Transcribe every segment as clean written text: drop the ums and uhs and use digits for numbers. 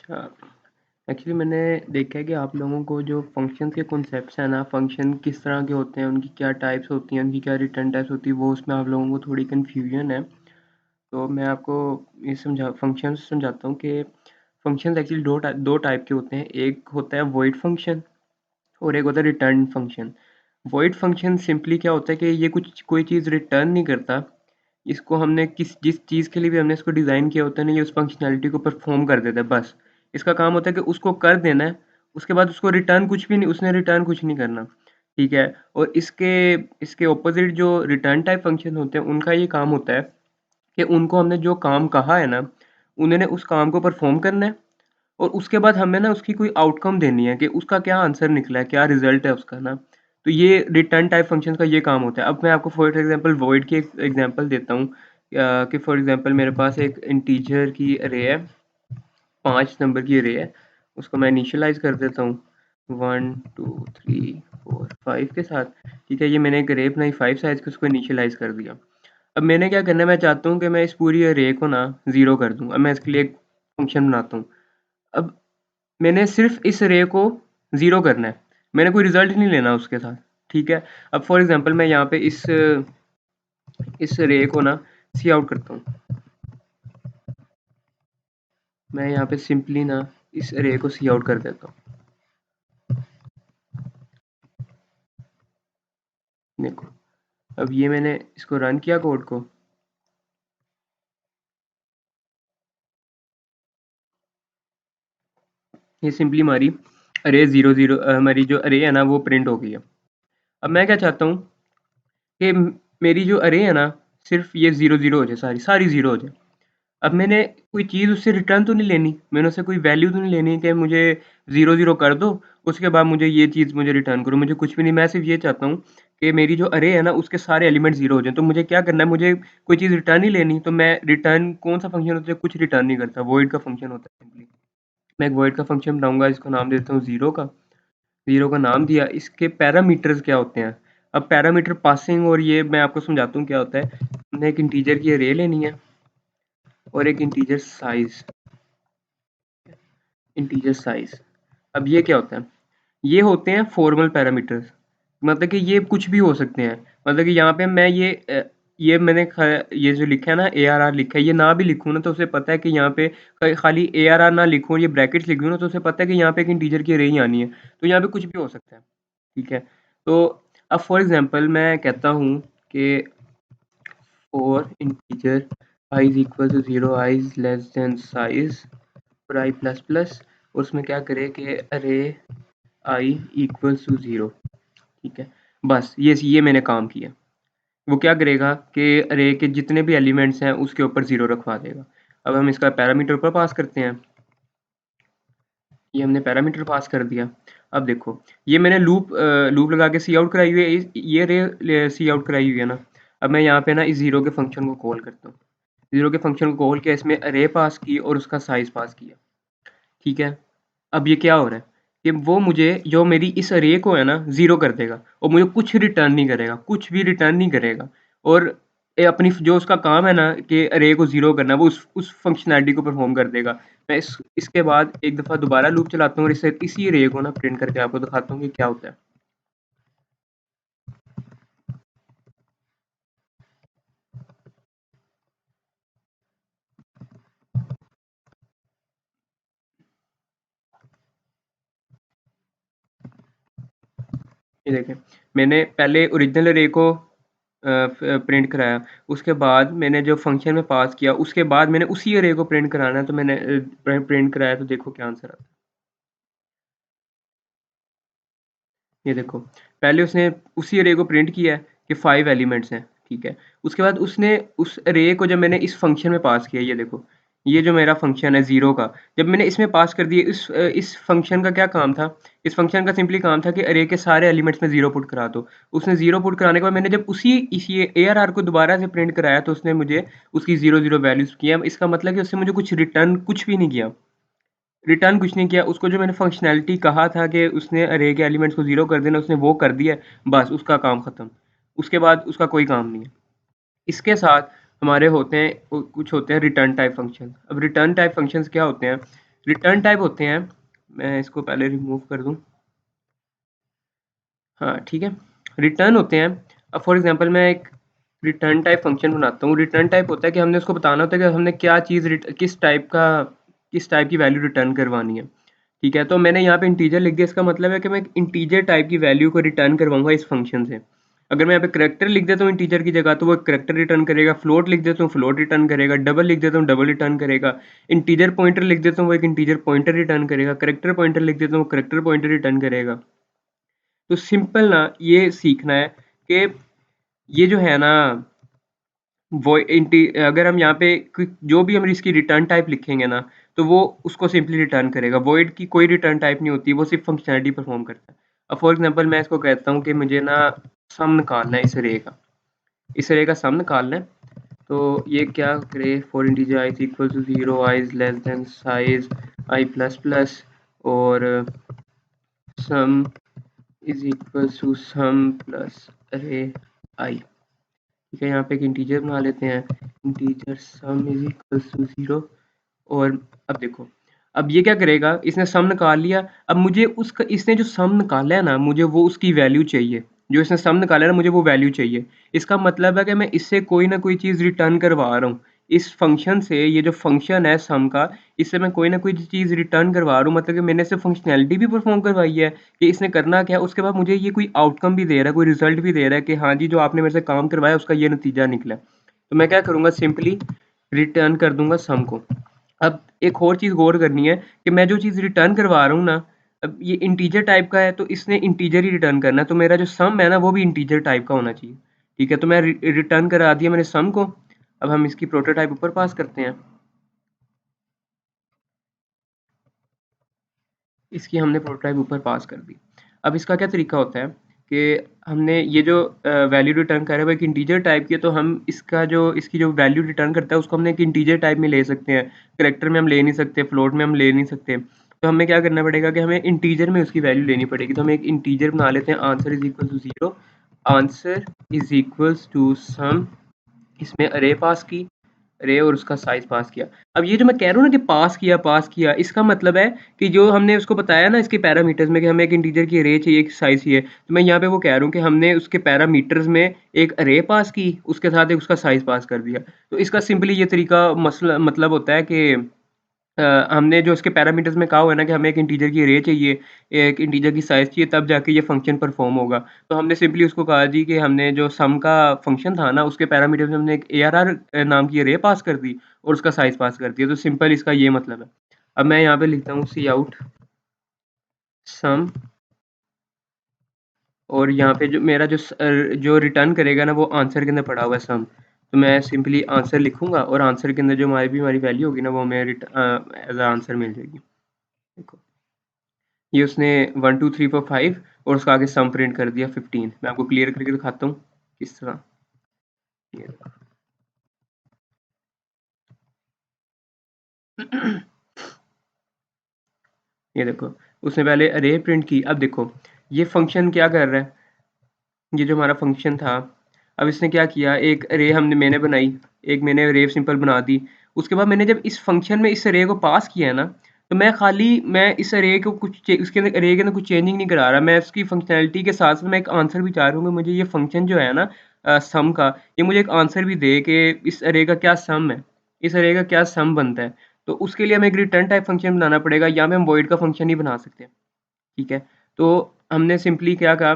हाँ, एक्चुअली मैंने देखा है कि आप लोगों को जो फ़ंक्शंस के कॉन्सेप्ट्स हैं ना, फ़ंक्शन किस तरह के होते हैं, उनकी क्या टाइप्स होती हैं, उनकी क्या रिटर्न टाइप्स होती है, वो उसमें आप लोगों को थोड़ी कन्फ्यूजन है। तो मैं आपको ये फ़ंक्शंस समझाता हूँ कि फ़ंक्शंस एक्चुअली दो टाइप के होते हैं। एक होता है वॉइड फ़ंक्शन और एक होता है return function. Void function simply क्या होता है कि ये कुछ कोई चीज़ रिटर्न नहीं करता। इसको हमने जिस चीज़ के लिए भी हमने इसको डिज़ाइन किया होता है ना, ये उस फ़ंक्शनैलिटी को परफ़ॉर्म कर देता है बस। इसका काम होता है कि उसको कर देना है, उसके बाद उसको रिटर्न कुछ भी नहीं, उसने रिटर्न कुछ नहीं करना, ठीक है? और इसके इसके ऑपोज़िट जो रिटर्न टाइप फ़ंक्शन होते हैं, उनका ये काम होता है कि उनको हमने जो काम कहा है ना, उन्होंने उस काम को परफ़ॉर्म करना है और उसके बाद हमें ना उसकी कोई आउटकम देनी है कि उसका क्या आंसर निकला है, क्या रिज़ल्ट है उसका ना। तो ये रिटर्न टाइप फ़ंक्शंस का ये काम होता है। अब मैं आपको फॉर एग्ज़ाम्पल वॉइड की एक एग्ज़ाम्पल देता हूँ, कि फॉर एग्ज़ाम्पल मेरे पास एक इंटीजर की अरे है, 5 नंबर की अरे है, उसको मैं इनिशियलाइज़ कर देता हूँ 1 2 3 4 5 के साथ, ठीक है? ये मैंने एक अरे बनाई 5 साइज़ की, उसको इनिशियलाइज़ कर दिया। अब मैंने क्या करना है, मैं चाहता हूँ कि मैं इस पूरी अरे को ना 0 कर दूँ। अब मैं इसके लिए एक फ़ंक्शन बनाता हूँ। अब मैंने सिर्फ़ इस रे को 0 करना है, मैंने कोई रिज़ल्ट नहीं लेना उसके साथ, ठीक है? अब फॉर एग्ज़ाम्पल मैं यहाँ पे इस रे को ना सी आउट करता हूँ। मैं यहाँ पे सिंपली ना इस रे को सी आउट कर देता हूँ। देखो, अब ये मैंने इसको रन किया कोड को, ये सिंपली हमारी अरे 0 हमारी जो अरे है ना वो प्रिंट हो गई है। अब मैं क्या चाहता हूँ कि मेरी जो अरे है ना, सिर्फ़ ये 0 हो जाए, सारी 0 हो जाए। अब मैंने कोई चीज़ उससे रिटर्न तो नहीं लेनी, मैंने उससे कोई वैल्यू तो नहीं लेनी कि मुझे 0 कर दो, उसके बाद मुझे ये चीज़ मुझे रिटर्न करो, मुझे कुछ भी नहीं। मैं सिर्फ़ ये चाहता हूँ कि मेरी जो अरे है ना, उसके सारे एलिमेंट 0 हो जाएँ। तो मुझे क्या करना है, मुझे कोई चीज़ रिटर्न नहीं लेनी, तो मैं रिटर्न कौन-सा फ़ंक्शन होता है, कुछ रिटर्न नहीं करता, वॉइड का फ़ंक्शन होता है सिंपली। मैं एक वॉइड का फ़ंक्शन बनाऊँगा, इसको नाम देता हूँ 0 का। 0 का नाम दिया, इसके पैरामीटर्स क्या होते हैं? अब पैरामीटर पासिंग और ये मैं आपको समझाता हूँ क्या होता है। हमने एक इंटीजर की अरे लेनी है और एक इंटीजर साइज़। अब ये क्या होता है? ये होते हैं फॉर्मल पैरामीटर्स, मतलब कि ये कुछ भी हो सकते हैं। मतलब कि यहाँ पे मैं ये मैंने ये जो लिखा है ना, ARR लिखा है, ये ना भी लिखूँ ना तो उसे पता है कि यहाँ पे खाली ARR ना लिखूँ और ये ब्रैकेट्स लिख दूँ ना तो उसे पता है कि यहाँ पे एक इंटीजर की अरे ही आनी है। तो यहाँ पे कुछ भी हो सकता है, ठीक है? तो अब फॉर एग्ज़ाम्पल मैं कहता हूँ कि for integer I is equal to 0, I is less than size और I प्लस प्लस, और उसमें क्या करें कि अरे I इक्वल्स टू 0, ठीक है? बस ये मैंने काम किया। वो क्या करेगा कि अरे के जितने भी एलिमेंट्स हैं उसके ऊपर 0 रखवा देगा। अब हम इसका पैरामीटर ऊपर पास करते हैं। ये हमने पैरामीटर पास कर दिया। अब देखो, ये मैंने लूप लगा के सी आउट कराई हुई है, ये रे सी आउट कराई हुई है ना। अब मैं यहाँ पे ना इस 0 के फंक्शन को कॉल करता हूँ। 0 के फंक्शन को कॉल किया, इसमें अरे पास की और उसका साइज़ पास किया, ठीक है? अब ये क्या हो रहा है कि वो मुझे जो मेरी इस अरे को है ना 0 कर देगा और मुझे कुछ रिटर्न नहीं करेगा, कुछ भी रिटर्न नहीं करेगा। और ये अपनी जो उसका काम है ना कि अरे को 0 करना, वो उस फंक्शनैलिटी को परफ़ॉर्म कर देगा। मैं इसके बाद एक दफ़ा दोबारा लूप चलाता हूँ और इसी अरे को ना प्रिंट करके आपको दिखाता हूँ कि क्या होता है। ये देखें, मैंने पहले ओरिजिनल अरे को प्रिंट कराया, उसके बाद मैंने जो फंक्शन में पास किया, उसके बाद मैंने उसी अरे को प्रिंट कराना है, तो मैंने प्रिंट कराया, तो देखो क्या आंसर आता है। ये देखो, पहले उसने उसी अरे को प्रिंट किया है कि 5 एलिमेंट्स हैं, ठीक है? उसके बाद उसने उस अरे को जब मैंने इस फंक्शन में पास किया, ये देखो, ये जो मेरा फंक्शन है 0 का, जब मैंने इसमें पास कर दिया, इस फंक्शन का क्या काम था? इस फंक्शन का सिंपली काम था कि अरे के सारे एलिमेंट्स में 0 पुट करा दो। उसने 0 पुट कराने के बाद मैंने जब इसी ARR को दोबारा से प्रिंट कराया, तो उसने मुझे उसकी 0 वैल्यूज़ किया। इसका मतलब है कि उसने मुझे कुछ रिटर्न कुछ भी नहीं किया। रिटर्न कुछ नहीं किया, उसको जो मैंने फंक्शनैलिटी कहा था कि उसने अरे के एलिमेंट्स को 0 कर देना, उसने वो कर दिया है, बस उसका काम ख़त्म। उसके बाद उसका कोई काम नहीं है। इसके साथ हमारे होते हैं कुछ होते हैं रिटर्न टाइप फंक्शन। अब रिटर्न टाइप फंक्शंस क्या होते हैं? रिटर्न टाइप होते हैं, मैं इसको पहले रिमूव कर दूँ। हाँ, ठीक है। रिटर्न होते हैं, अब फॉर एग्ज़ाम्पल मैं एक रिटर्न टाइप फ़ंक्शन बनाता हूँ। रिटर्न टाइप होता है कि हमने उसको बताना होता है कि हमने क्या चीज़ किस टाइप की वैल्यू रिटर्न करवानी है। ठीक है, तो मैंने यहाँ पे इंटीजर लिख दिया, इसका मतलब है कि मैं एक इंटीजर टाइप की वैल्यू को रिटर्न करवाऊँगा इस फ़ंक्शन से। अगर मैं यहाँ पे करैक्टर लिख देता हूँ इंटीजर की जगह, तो वो करैक्टर रिटर्न करेगा, फ्लोट लिख देता हूँ फ्लोट रिटर्न करेगा, डबल लिख देता हूँ डबल रिटर्न करेगा, इंटीजर पॉइंटर लिख देता हूँ वो एक इंटीजर पॉइंटर रिटर्न करेगा, करैक्टर पॉइंटर लिख देता हूँ वो करैक्टर पॉइंटर रिटर्न करेगा। तो सिंपल ना ये सीखना है कि ये जो है ना वो अगर हम यहाँ पे जो भी हम इसकी रिटर्न टाइप लिखेंगे ना, तो वो उसको सिंपली रिटर्न करेगा। वॉइड की कोई रिटर्न टाइप नहीं होती, वो सिर्फ फंक्शनैलिटी परफॉर्म करता है। अब फॉर एग्जांपल मैं इसको कहता हूँ कि मुझे ना सम निकालना है इस रे का सम निकालना है। तो ये क्या करे, for integer I is equal to 0, I is less than size I plus plus, और sum is equal to sum plus array I. ठीक है, यहाँ पे एक इंटीजर बना लेते हैं, integer sum is equal to 0। और अब देखो, अब ये क्या करेगा, इसने सम निकाल लिया। अब मुझे उसका इसने जो सम निकाला है ना, मुझे वो उसकी वैल्यू चाहिए। जो इसने सम निकाला है ना, मुझे वो वैल्यू चाहिए। इसका मतलब है कि मैं इससे कोई ना कोई चीज़ रिटर्न करवा रहा हूँ। इस फंक्शन से, ये जो फंक्शन है सम का, इससे मैं कोई ना कोई चीज़ रिटर्न करवा रहा हूँ। मतलब कि मैंने इससे फंक्शनैलिटी भी परफॉर्म करवाई है कि इसने करना क्या है, उसके बाद मुझे ये कोई आउटकम भी दे रहा है, कोई रिजल्ट भी दे रहा है कि हाँ जी, जो आपने मेरे से काम करवाया उसका ये नतीजा निकला। तो मैं क्या करूँगा, सिंपली रिटर्न कर दूंगा सम को। अब एक और चीज़ गौर करनी है कि मैं जो चीज़ रिटर्न करवा रहा हूँ ना, अब ये इंटीजर टाइप का है तो इसने इंटीजर ही रिटर्न करना है, तो मेरा जो सम है ना वो भी इंटीजर टाइप का होना चाहिए। ठीक है, तो मैं रिटर्न करा दिया मैंने सम को। अब हम इसकी प्रोटोटाइप ऊपर पास करते हैं। इसकी हमने प्रोटोटाइप ऊपर पास कर दी। अब इसका क्या तरीका होता है कि हमने ये जो वैल्यू रिटर्न कर रहे हैं वो एक इंटीजर टाइप की है, तो हम इसकी जो वैल्यू रिटर्न करता है उसको हमने एक इंटीजर टाइप में ले सकते हैं। करैक्टर में हम ले नहीं सकते, फ्लोट में हम ले नहीं सकते। तो हमें क्या करना पड़ेगा कि हमें इंटीजर में उसकी वैल्यू लेनी पड़ेगी। तो हम एक इंटीजर बना लेते हैं, answer is equal to 0, answer is equals to sum, इसमें अरे पास की, अरे और उसका साइज पास किया। अब ये जो मैं कह रहा हूँ ना कि पास किया, इसका मतलब है कि जो हमने उसको बताया ना इसके पैरामीटर्स में कि हमें एक इंटीजर की अरे चाहिए, एक साइज चाहिए, तो मैं यहाँ पे वो कह रहा हूँ कि हमने उसके पैरामीटर्स में एक अरे पास की, उसके साथ एक उसका साइज पास कर दिया। तो इसका सिंपली ये तरीका मसला मतलब होता है कि हमने जो इसके पैरामीटर्स में कहा हुआ है ना कि हमें एक इंटीजर की अरे चाहिए, एक इंटीजर की साइज़ चाहिए, तब जाके ये फंक्शन परफॉर्म होगा। तो हमने सिंपली उसको कहा जी कि हमने जो सम का फंक्शन था ना उसके पैरामीटर्स में हमने एक ARR नाम की अरे पास कर दी और उसका साइज़ पास कर दिया। तो सिंपल इसका ये मतलब है। अब मैं यहाँ पे लिखता हूँ सी आउट सम, और यहाँ पे जो मेरा जो रिटर्न करेगा ना वो आंसर के अंदर पड़ा हुआ है सम। तो मैं सिंपली आंसर लिखूंगा और आंसर के अंदर जो हमारी वैल्यू होगी ना वो हमें एज आंसर मिल जाएगी। देखो, ये उसने 1 2 3 4 5 और उसका आगे सम प्रिंट कर दिया 15। मैं आपको क्लियर करके दिखाता हूँ किस तरह। ये ये देखो, उसने पहले अरे प्रिंट की। अब देखो ये फंक्शन क्या कर रहा है, ये जो हमारा फंक्शन था, अब इसने क्या किया, एक अरे मैंने बनाई, एक मैंने अरे सिंपल बना दी। उसके बाद मैंने जब इस फंक्शन में इस अरे को पास किया है ना, तो मैं इस अरे को उसके अंदर अरे के अंदर कुछ चेंजिंग नहीं करा रहा। मैं उसकी फंक्शनैलिटी के साथ साथ मैं एक आंसर भी चाह रहा हूँ कि मुझे ये फंक्शन जो है ना सम का, ये मुझे एक आंसर भी दे कि इस अरे का क्या सम है, इस अरे का क्या सम बनता है। तो उसके लिए हमें एक रिटर्न टाइप फंक्शन बनाना पड़ेगा, या में हम वॉइड का फंक्शन ही बना सकते हैं। ठीक है, तो हमने सिंपली क्या कहा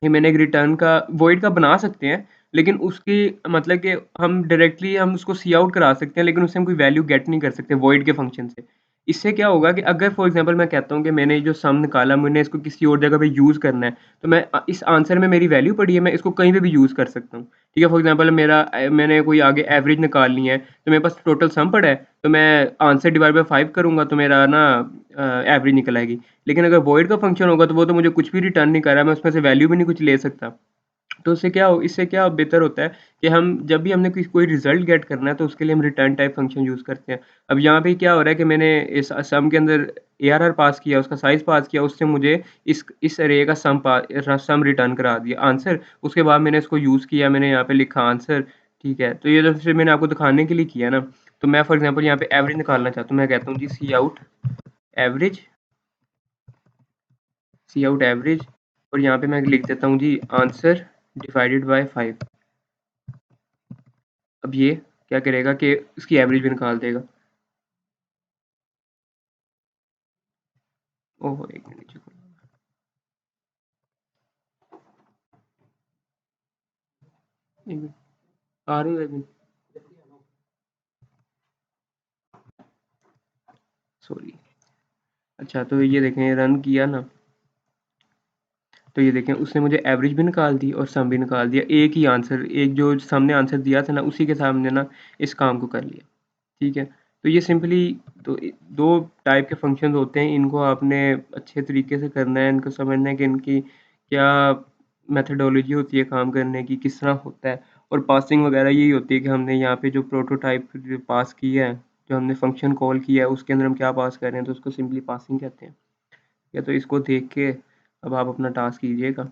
कि मैंने एक रिटर्न का वॉइड का बना सकते हैं, लेकिन उसकी मतलब कि हम डायरेक्टली हम उसको सी आउट करा सकते हैं, लेकिन उससे हम कोई वैल्यू गेट नहीं कर सकते वॉइड के फंक्शन से। इससे क्या होगा कि अगर फॉर एग्जांपल मैं कहता हूँ कि मैंने जो सम निकाला मैंने इसको किसी और जगह पे यूज़ करना है, तो मैं इस आंसर में मेरी वैल्यू पड़ी है, मैं इसको कहीं पे भी यूज़ कर सकता हूँ। ठीक है, फॉर एग्जांपल मैंने कोई आगे एवरेज निकालनी है, तो मेरे पास टोटल सम पड़ा है, तो मैं आंसर डिवाइड बाय 5 करूँगा तो मेरा ना एवरेज निकल आएगी। लेकिन अगर वॉइड का फंक्शन होगा तो वो तो मुझे कुछ भी रिटर्न नहीं कर रहा है, मैं उसमें से वैल्यू भी नहीं कुछ ले सकता। तो इससे क्या बेहतर होता है कि हम जब भी हमने कोई रिजल्ट गेट करना है तो उसके लिए हम रिटर्न टाइप फंक्शन यूज़ करते हैं। अब यहाँ पे क्या हो रहा है कि मैंने इस सम के अंदर ARR पास किया, उसका साइज पास किया, उससे मुझे इस अरे का सम रिटर्न करा दिया आंसर। उसके बाद मैंने इसको यूज़ किया, मैंने यहाँ पे लिखा आंसर। ठीक है, तो ये तो फिर मैंने आपको दिखाने के लिए किया ना। तो मैं फॉर एग्जांपल यहाँ पे एवरेज निकालना चाहता हूँ, मैं कहता हूँ जी सी आउट एवरेज, सी आउट एवरेज, और यहाँ पे मैं लिख देता हूँ जी आंसर डिवाइडेड बाय 5। अब ये क्या करेगा कि इसकी एवरेज भी निकाल देगा। ओह एक मिनट नीचे एक मिनट आ रही है एक मिनट, सॉरी। अच्छा तो ये देखें रन किया ना, तो ये देखें उसने मुझे एवरेज भी निकाल दी और सम भी निकाल दिया, एक ही आंसर, एक जो सामने आंसर दिया था ना उसी के सामने ना इस काम को कर लिया। ठीक है, तो ये सिंपली तो दो टाइप के फंक्शंस होते हैं, इनको आपने अच्छे तरीके से करना है, इनको समझना है कि इनकी क्या मेथडोलॉजी होती है काम करने की, किस तरह होता है। और पासिंग वगैरह यही होती है कि हमने यहाँ पे जो प्रोटोटाइप जो पास किया है, जो हमने फंक्शन कॉल किया है उसके अंदर हम क्या पास कर रहे हैं, तो उसको सिंपली पासिंग कहते हैं। या तो इसको देख के अब आप अपना टास्क कीजिएगा।